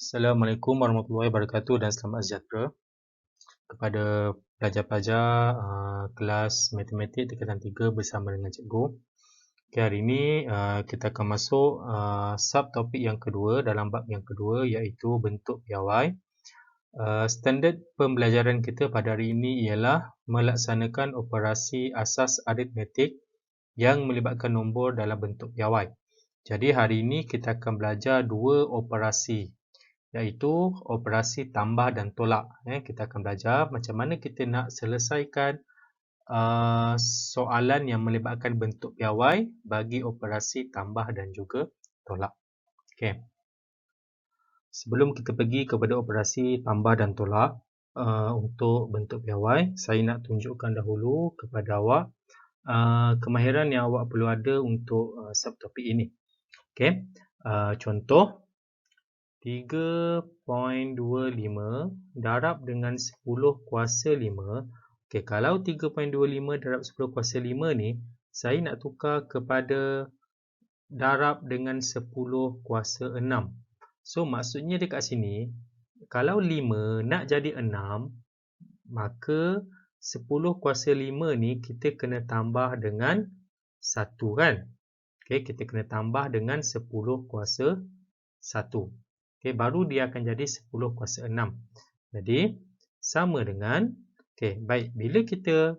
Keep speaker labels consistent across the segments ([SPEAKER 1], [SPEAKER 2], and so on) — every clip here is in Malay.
[SPEAKER 1] Assalamualaikum warahmatullahi wabarakatuh dan selamat sejahtera kepada pelajar-pelajar kelas matematik tingkatan 3 bersama dengan cikgu. Okay, hari ini kita akan masuk subtopik yang kedua dalam bab yang kedua iaitu bentuk piawai. Standard pembelajaran kita pada hari ini ialah melaksanakan operasi asas aritmetik yang melibatkan nombor dalam bentuk piawai. Jadi hari ini kita akan belajar dua operasi, iaitu operasi tambah dan tolak. Kita akan belajar macam mana kita nak selesaikan soalan yang melibatkan bentuk piawai bagi operasi tambah dan juga tolak. Okay. Sebelum kita pergi kepada operasi tambah dan tolak untuk bentuk piawai, saya nak tunjukkan dahulu kepada awak kemahiran yang awak perlu ada untuk subtopik ini. Okay. Contoh 3.25 darab dengan 10 kuasa 5. Okey, kalau 3.25 darab 10 kuasa 5 ni, saya nak tukar kepada darab dengan 10 kuasa 6. So, maksudnya dekat sini, kalau 5 nak jadi 6, maka 10 kuasa 5 ni kita kena tambah dengan 1 kan? Okey, kita kena tambah dengan 10 kuasa 1. Okay, baru dia akan jadi 10 kuasa 6. Jadi, sama dengan, okay, baik, bila kita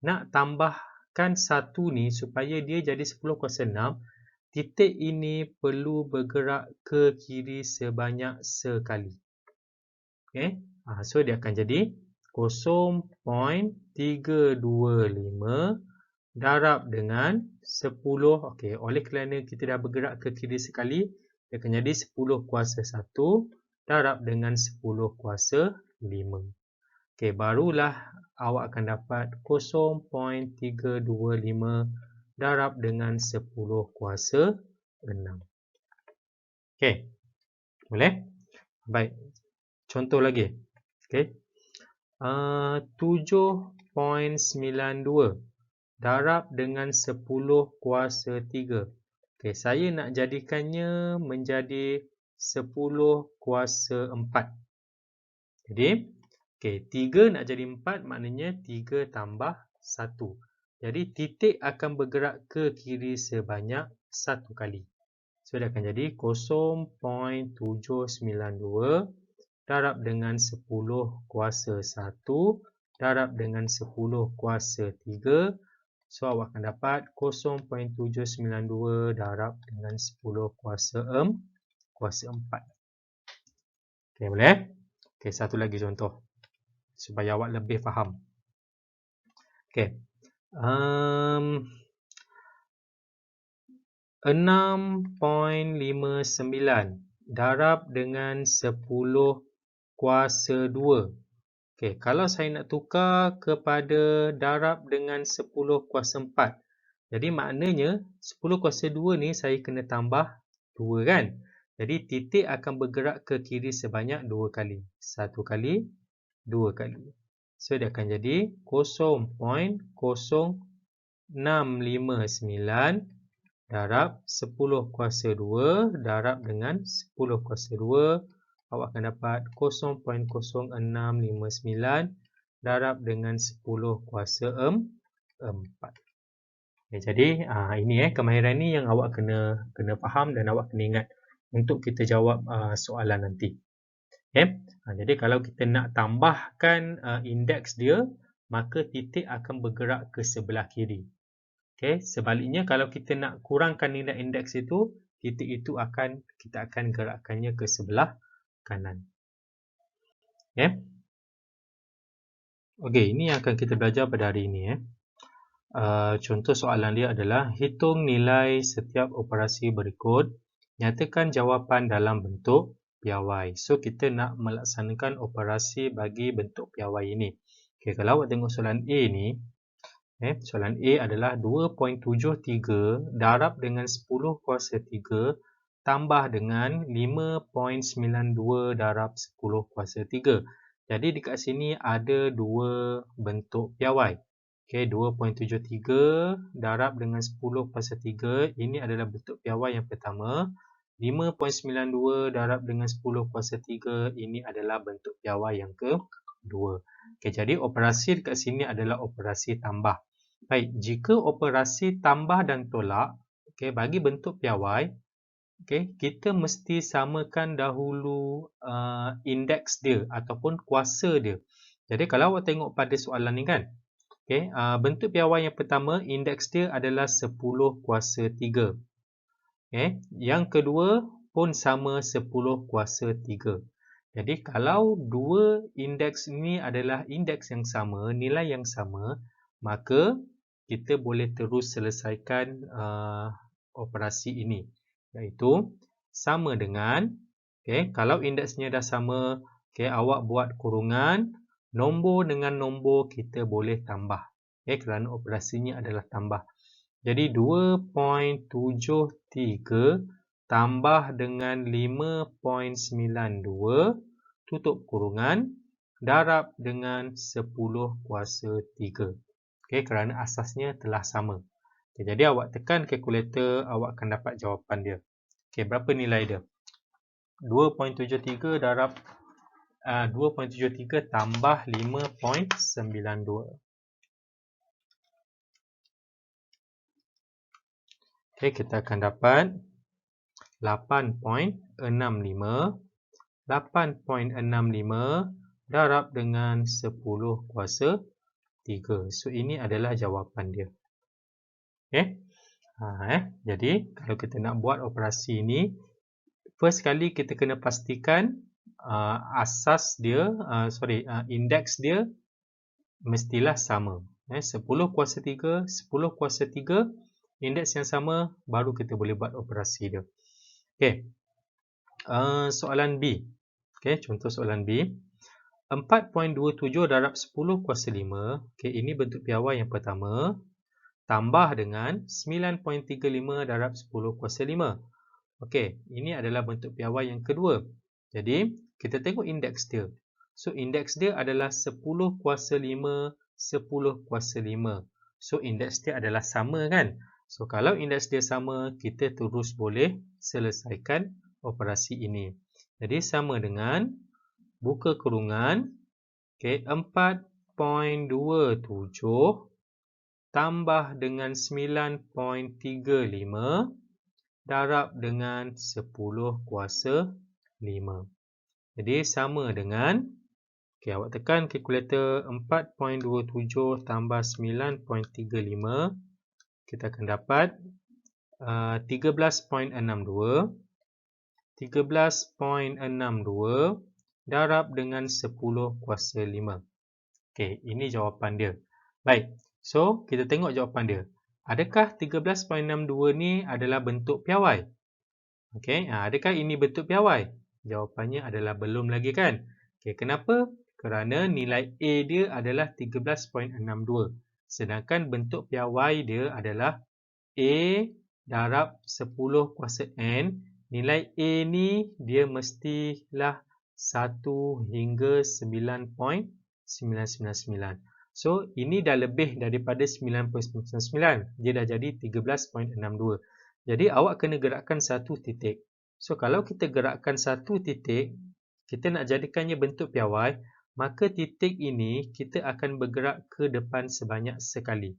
[SPEAKER 1] nak tambahkan 1 ni supaya dia jadi 10 kuasa 6, titik ini perlu bergerak ke kiri sebanyak sekali. Okay, so dia akan jadi 0.325 darab dengan 10. Okay, oleh kerana kita dah bergerak ke kiri sekali, dia akan jadi 10 kuasa 1 darab dengan 10 kuasa 5. Okey, barulah awak akan dapat 0.325 darab dengan 10 kuasa 6. Okey, boleh? Baik, contoh lagi. Okey, 7.92 darab dengan 10 kuasa 3. Okay, saya nak jadikannya menjadi 10 kuasa 4. Jadi, okay, 3 nak jadi 4 maknanya 3 tambah 1. Jadi, titik akan bergerak ke kiri sebanyak 1 kali. So, dia akan jadi 0.792 darab dengan 10 kuasa 1 darab dengan 10 kuasa 3. So, awak akan dapat 0.792 darab dengan 10 kuasa 4. Okey, boleh? Okey, satu lagi contoh supaya awak lebih faham. Okey. 6.59 darab dengan 10 kuasa 2. Okey, kalau saya nak tukar kepada darab dengan 10 kuasa 4. Jadi maknanya 10 kuasa 2 ni saya kena tambah 2 kan? Jadi titik akan bergerak ke kiri sebanyak 2 kali. 1 kali, 2 kali. So dia akan jadi 0.0659 darab 10 kuasa 2 darab dengan 10 kuasa 2. Awak akan dapat 0.0659 darab dengan 10 kuasa 4. Okay, jadi ini kemahiran ni yang awak kena faham dan awak kena ingat untuk kita jawab soalan nanti. Okay. Jadi kalau kita nak tambahkan indeks dia, maka titik akan bergerak ke sebelah kiri. Okay. Sebaliknya kalau kita nak kurangkan nilai indeks itu, titik itu kita akan gerakkannya ke sebelah kanan. Okay. Okay, ini yang akan kita belajar pada hari ini. Contoh soalan dia adalah hitung nilai setiap operasi berikut. Nyatakan jawapan dalam bentuk piawai. So, kita nak melaksanakan operasi bagi bentuk piawai ini. Okay, kalau awak tengok soalan A ni, soalan A adalah 2.73 darab dengan 10 kuasa 3 tambah dengan 5.92 darab 10 kuasa 3. Jadi, dekat sini ada dua bentuk piawai. Okay, 2.73 darab dengan 10 kuasa 3. Ini adalah bentuk piawai yang pertama. 5.92 darab dengan 10 kuasa 3 ini adalah bentuk piawai yang kedua. Okey, jadi operasi dekat sini adalah operasi tambah. Baik, jika operasi tambah dan tolak, okey, bagi bentuk piawai, okey, kita mesti samakan dahulu indeks dia ataupun kuasa dia. Jadi kalau awak tengok pada soalan ni kan, okey, bentuk piawai yang pertama indeks dia adalah 10 kuasa 3. Okay. Yang kedua pun sama 10 kuasa 3. Jadi kalau dua indeks ini adalah indeks yang sama, nilai yang sama, maka kita boleh terus selesaikan operasi ini. Iaitu sama dengan, okay, kalau indeksnya dah sama, okay, awak buat kurungan, nombor dengan nombor kita boleh tambah. Okay, kerana operasinya adalah tambah. Jadi 2.73 tambah dengan 5.92 tutup kurungan darab dengan 10 kuasa 3. Okey, kerana asasnya telah sama. Okay, jadi awak tekan kalkulator, awak akan dapat jawapan dia. Okey, berapa nilai dia? 2.73 darab 2.73 tambah 5.92. Okay, kita akan dapat 8.65 darab dengan 10 kuasa 3. So, ini adalah jawapan dia. Okay. Jadi, kalau kita nak buat operasi ini, first kali kita kena pastikan asas dia, indeks dia mestilah sama. 10 kuasa 3, 10 kuasa 3, indeks yang sama, baru kita boleh buat operasi dia. Okey. Soalan B. Okey, contoh soalan B. 4.27 darab 10 kuasa 5. Okey, ini bentuk piawai yang pertama. Tambah dengan 9.35 darab 10 kuasa 5. Okey, ini adalah bentuk piawai yang kedua. Jadi, kita tengok indeks dia. So, indeks dia adalah 10 kuasa 5, 10 kuasa 5. So, indeks dia adalah sama kan? So, kalau indeks dia sama, kita terus boleh selesaikan operasi ini. Jadi, sama dengan buka kurungan, okay, 4.27 tambah dengan 9.35 darab dengan 10 kuasa 5. Jadi, sama dengan, okay, awak tekan kalkulator 4.27 tambah 9.35. Kita akan dapat 13.62 darab dengan 10 kuasa 5. Okey, ini jawapan dia. Baik, so kita tengok jawapan dia. Adakah 13.62 ni adalah bentuk piawai? Okey, adakah ini bentuk piawai? Jawapannya adalah belum lagi kan? Okey, kenapa? Kerana nilai A dia adalah 13.62. Sedangkan bentuk piawai dia adalah A darab 10 kuasa N. Nilai A ni dia mestilah 1 hingga 9.999. So, ini dah lebih daripada 9.99. Dia dah jadi 13.62. Jadi, awak kena gerakkan satu titik. So, kalau kita gerakkan satu titik, kita nak jadikannya bentuk piawai, maka titik ini kita akan bergerak ke depan sebanyak sekali.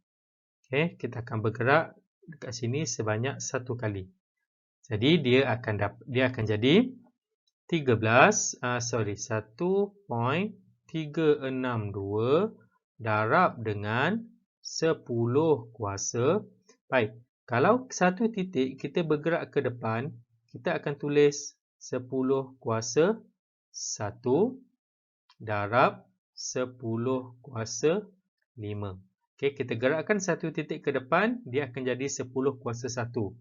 [SPEAKER 1] Okay, kita akan bergerak dekat sini sebanyak satu kali. Jadi dia akan jadi 1.362 darab dengan 10 kuasa. Baik, kalau satu titik kita bergerak ke depan, kita akan tulis 10 kuasa 1 darab 10 kuasa 5. Okey, kita gerakkan satu titik ke depan, dia akan jadi 10 kuasa 1.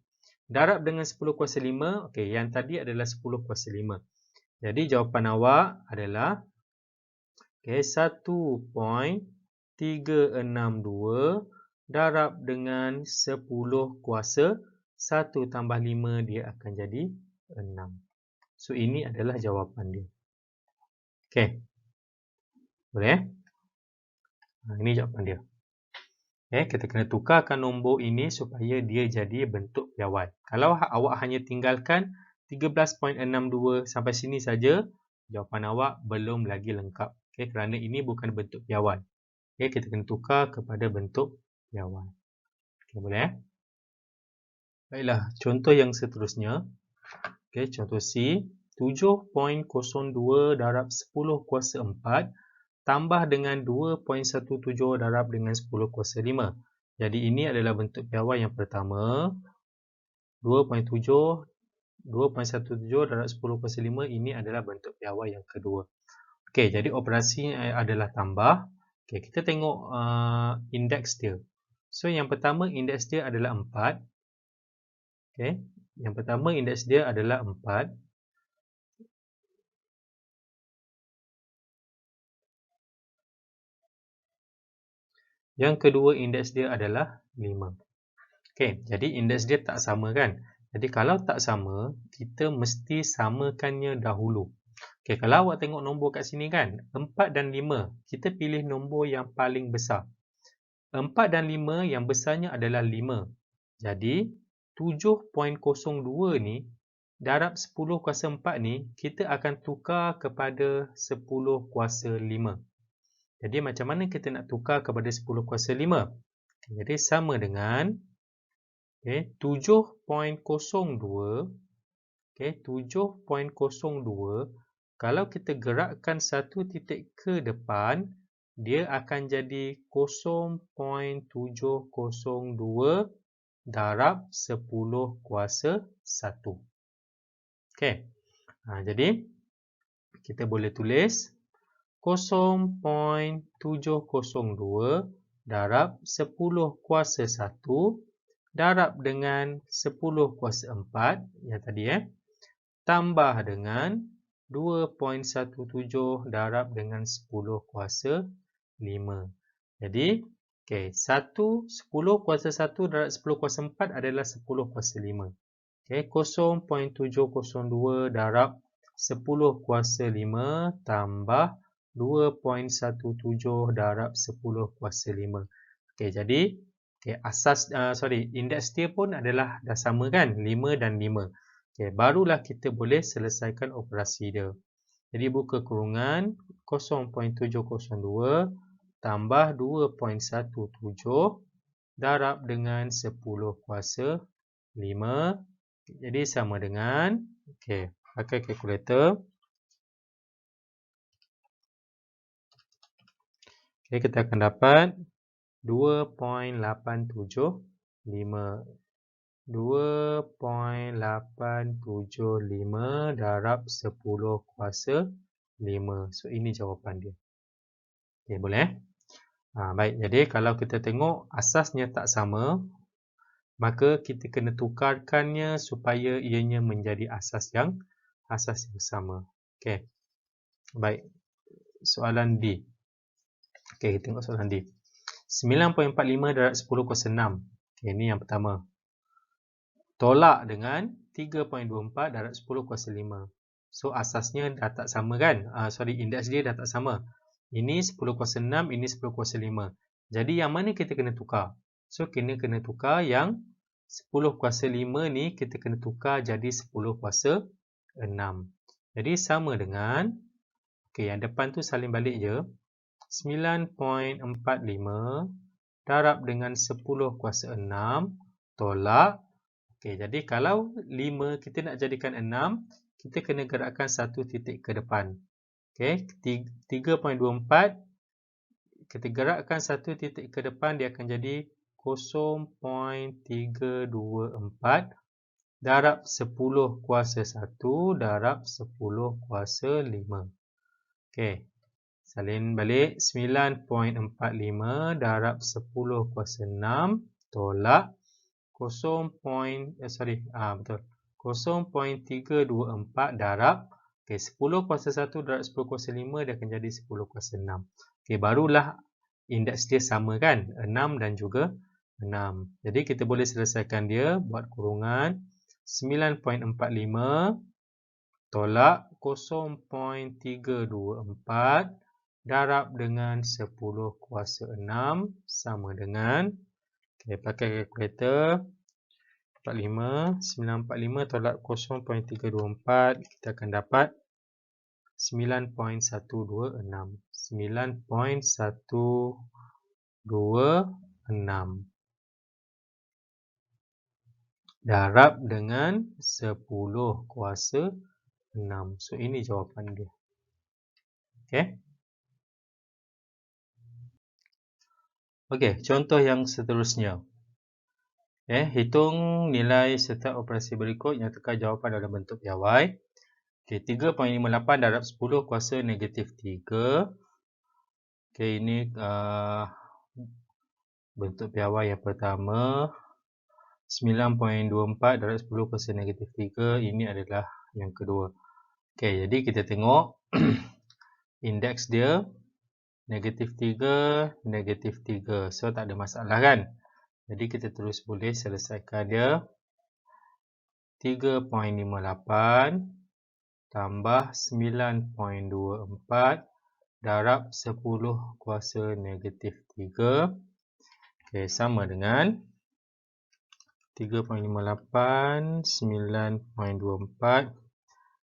[SPEAKER 1] Darab dengan 10 kuasa 5, okey, yang tadi adalah 10 kuasa 5. Jadi jawapan awak adalah 1.362 darab dengan 10 kuasa 1 tambah 5, dia akan jadi 6. So, ini adalah jawapan dia. Okey. Boleh? Ini jawapan dia. Kita kena tukarkan nombor ini supaya dia jadi bentuk piawai. Kalau awak hanya tinggalkan 13.62 sampai sini saja. Jawapan awak belum lagi lengkap. Okay, kerana ini bukan bentuk piawai. Okay, kita kena tukar kepada bentuk piawai. Okay, boleh? Baiklah, contoh yang seterusnya. Okay, contoh C. 7.02 darab 10 kuasa 4 tambah dengan 2.17 darab dengan 10 kuasa 5. Jadi ini adalah bentuk piawai yang pertama. 2.17 darab 10 kuasa 5 ini adalah bentuk piawai yang kedua. Okey, jadi operasinya adalah tambah. Okey, kita tengok indeks dia. So yang pertama indeks dia adalah 4. Okey, yang pertama indeks dia adalah 4. Yang kedua indeks dia adalah 5. Okey, jadi indeks dia tak sama kan? Jadi kalau tak sama, kita mesti samakannya dahulu. Okey, kalau awak tengok nombor kat sini kan, 4 dan 5, kita pilih nombor yang paling besar. 4 dan 5 yang besarnya adalah 5. Jadi 7.02 ni darab 10 kuasa 4 ni kita akan tukar kepada 10 kuasa 5. Jadi macam mana kita nak tukar kepada 10 kuasa 5? Jadi sama dengan 7.02. Okay, 7.02. Kalau kita gerakkan satu titik ke depan, dia akan jadi 0.702 darab 10 kuasa 1. Okay. Jadi, kita boleh tulis 0.702 darab 10 kuasa 1 darab dengan 10 kuasa 4 yang tadi tambah dengan 2.17 darab dengan 10 kuasa 5. Jadi, 10 kuasa 1 darab 10 kuasa 4 adalah 10 kuasa 5. 0.702 darab 10 kuasa 5 tambah 2.17 darab 10 kuasa 5. Jadi, indeks dia pun adalah dah sama kan? 5 dan 5. Barulah kita boleh selesaikan operasi dia. Jadi buka kurungan 0.702 tambah 2.17 darab dengan 10 kuasa 5. Jadi sama dengan, pakai kalkulator. Kita akan dapat 2.875 darab 10 kuasa 5. So ini jawapan dia. Boleh? Baik, jadi kalau kita tengok asasnya tak sama, maka kita kena tukarkannya supaya ianya menjadi asas yang sama. Baik. Soalan D. Kita tengok soalan D. 9.45 darab 10 kuasa 6. Ini yang pertama. Tolak dengan 3.24 darab 10 kuasa 5. So asasnya dah tak sama kan? Indeks dia dah tak sama. Ini 10 kuasa 6, ini 10 kuasa 5. Jadi yang mana kita kena tukar? So kena tukar yang 10 kuasa 5 ni kita kena tukar jadi 10 kuasa 6. Jadi sama dengan, yang depan tu salin balik je. 9.45 darab dengan 10 kuasa 6 tolak. Jadi kalau 5 kita nak jadikan 6, kita kena gerakkan satu titik ke depan. 3.24 kita gerakkan satu titik ke depan, dia akan jadi 0.324 darab 10 kuasa 1 darab 10 kuasa 5. Salin balik 9.45 darab 10 kuasa 6 tolak 0.324 darab 10 kuasa 1 darab 10 kuasa 5, dia akan jadi 10 kuasa 6. Barulah indeks dia sama kan? 6 dan juga 6. Jadi kita boleh selesaikan dia, buat kurungan 9.45 tolak 0.324 darab dengan 10 kuasa 6 sama dengan, pakai kalkulator, 945. 945 tolak 0.324. Kita akan dapat 9.126. 9.126. Darab dengan 10 kuasa 6. So, ini jawapan dia. Okey. Okey, contoh yang seterusnya. Hitung nilai setiap operasi berikut yang tukar jawapan dalam bentuk piawai. Okey, 3.58 darab 10 kuasa negatif 3. Okey, ini bentuk piawai yang pertama. 9.24 darab 10 kuasa negatif 3. Ini adalah yang kedua. Okey, jadi kita tengok indeks dia negatif 3, negatif 3. So, tak ada masalah kan? Jadi, kita terus boleh selesaikan dia. 3.58 tambah 9.24 darab 10 kuasa negatif 3. Okey, sama dengan 3.58, 9.24.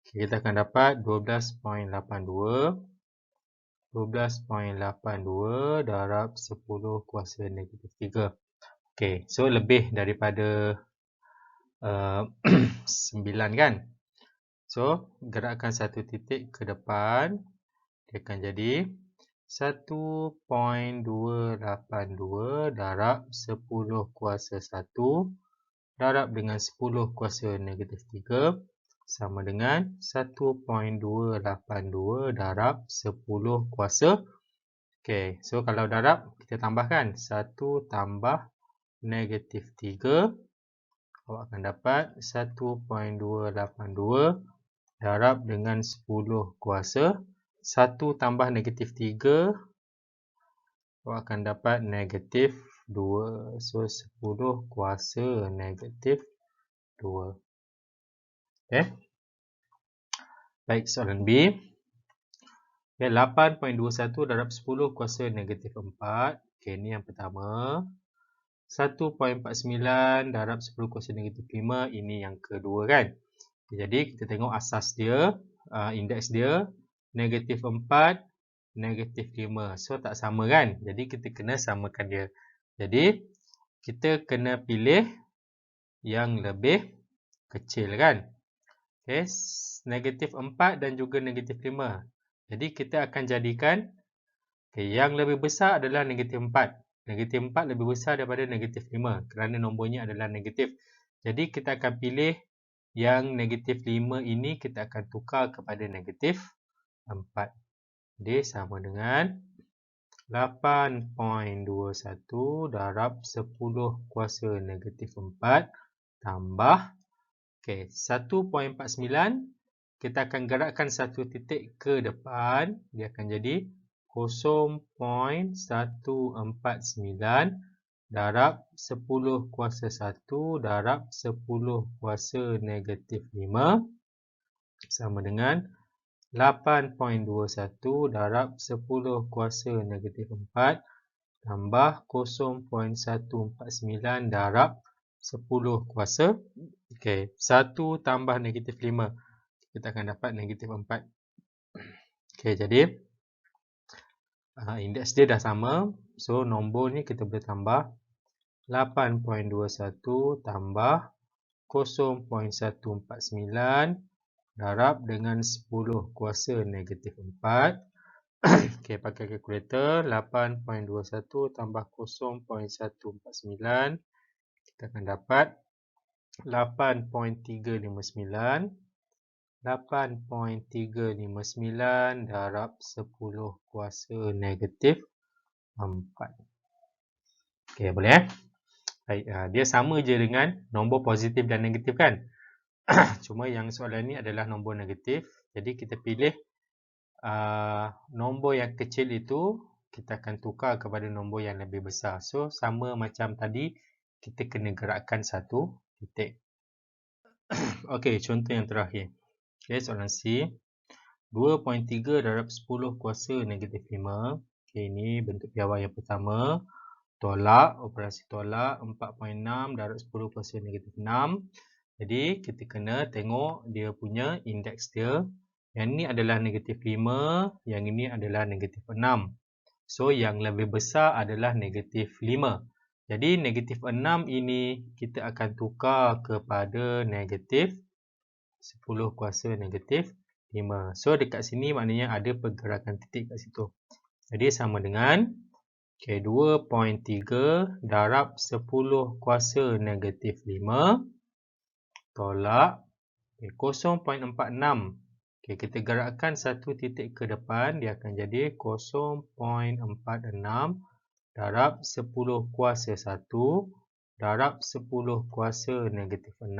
[SPEAKER 1] Okay, kita akan dapat 12.82. 12.82 darab 10 kuasa negatif 3. Okey, so lebih daripada 9 kan? So, gerakkan satu titik ke depan. Dia akan jadi 1.282 darab 10 kuasa 1 darab dengan 10 kuasa negatif 3 sama dengan 1.282 darab 10 kuasa. Okey, so kalau darab kita tambahkan 1 tambah negatif 3. Awak akan dapat 1.282 darab dengan 10 kuasa. 1 tambah negatif 3. Awak akan dapat negatif 2. So 10 kuasa negatif 2. Okey. Baik, soalan B. Okay, 8.21 darab 10 kuasa negatif 4. Okay, ini yang pertama. 1.49 darab 10 kuasa negatif 5. Ini yang kedua kan. Jadi, kita tengok asas dia. Indeks dia. Negatif 4, negatif 5. So, tak sama kan. Jadi, kita kena samakan dia. Jadi, kita kena pilih yang lebih kecil kan. Okay, negatif 4 dan juga negatif 5. Jadi, kita akan jadikan yang lebih besar adalah negatif 4. Negatif 4 lebih besar daripada negatif 5 kerana nombornya adalah negatif. Jadi, kita akan pilih yang negatif 5 ini kita akan tukar kepada negatif 4. Dia sama dengan 8.21 darab 10 kuasa negatif 4 tambah 1.49. Kita akan gerakkan satu titik ke depan. Dia akan jadi 0.149 darab 10 kuasa 1 darab 10 kuasa negatif 5 sama dengan 8.21 darab 10 kuasa negatif 4 tambah 0.149 darab 10 kuasa. Okey, 1 tambah negatif 5. Kita akan dapat negatif 4. Okey, jadi indeks dia dah sama. So, nombor ni kita boleh tambah 8.21 tambah 0.149 darab dengan 10 kuasa negatif 4. Okey, pakai kalkulator. 8.21 tambah 0.149. Kita akan dapat 8.359. 8.359 darab 10 kuasa negatif 4. Okey, boleh? Baik, dia sama je dengan nombor positif dan negatif kan? Cuma yang soalan ni adalah nombor negatif. Jadi, kita pilih nombor yang kecil itu, kita akan tukar kepada nombor yang lebih besar. So, sama macam tadi, kita kena gerakkan satu titik. Okey, contoh yang terakhir. Okey, soalan C. 2.3 darab 10 kuasa negatif 5. Okey, ini bentuk piawai yang pertama. tolak, operasi tolak 4.6 darab 10 kuasa negatif 6. Jadi kita kena tengok dia punya indeks dia. Yang ni adalah negatif 5, yang ini adalah negatif 6. So yang lebih besar adalah negatif 5. Jadi negatif 6 ini kita akan tukar kepada negatif 10 kuasa negatif 5. So dekat sini maknanya ada pergerakan titik kat situ. Jadi sama dengan 2.3 darab 10 kuasa negatif 5 tolak 0.46. Kita gerakkan satu titik ke depan, dia akan jadi 0.46 darab 10 kuasa 1 darab 10 kuasa negatif 6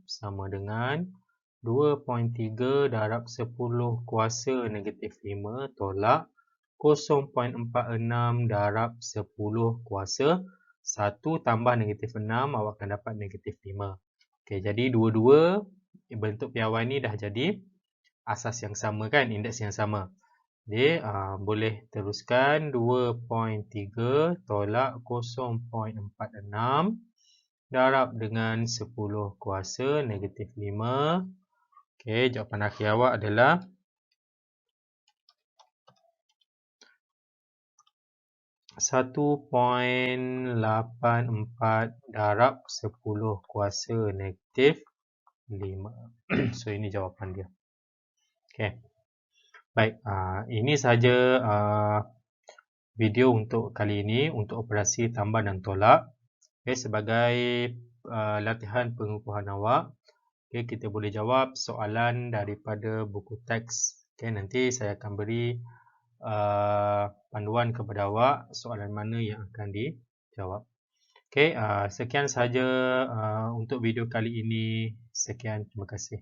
[SPEAKER 1] sama dengan 2.3 darab 10 kuasa negatif 5 tolak 0.46 darab 10 kuasa 1 tambah negatif 6, awak akan dapat negatif 5. Jadi dua-dua bentuk piawai ni dah jadi asas yang sama kan, indeks yang sama. Jadi boleh teruskan 2.3 tolak 0.46 darab dengan 10 kuasa negatif 5. Jawapan akhir awak adalah 1.84 darab 10 kuasa negatif 5. So ini jawapan dia. Baik, ini sahaja video untuk kali ini untuk operasi tambah dan tolak. Sebagai latihan pengukuhan awak, kita boleh jawab soalan daripada buku teks. Nanti saya akan beri panduan kepada awak soalan mana yang akan dijawab. Sekian sahaja untuk video kali ini. Sekian, terima kasih.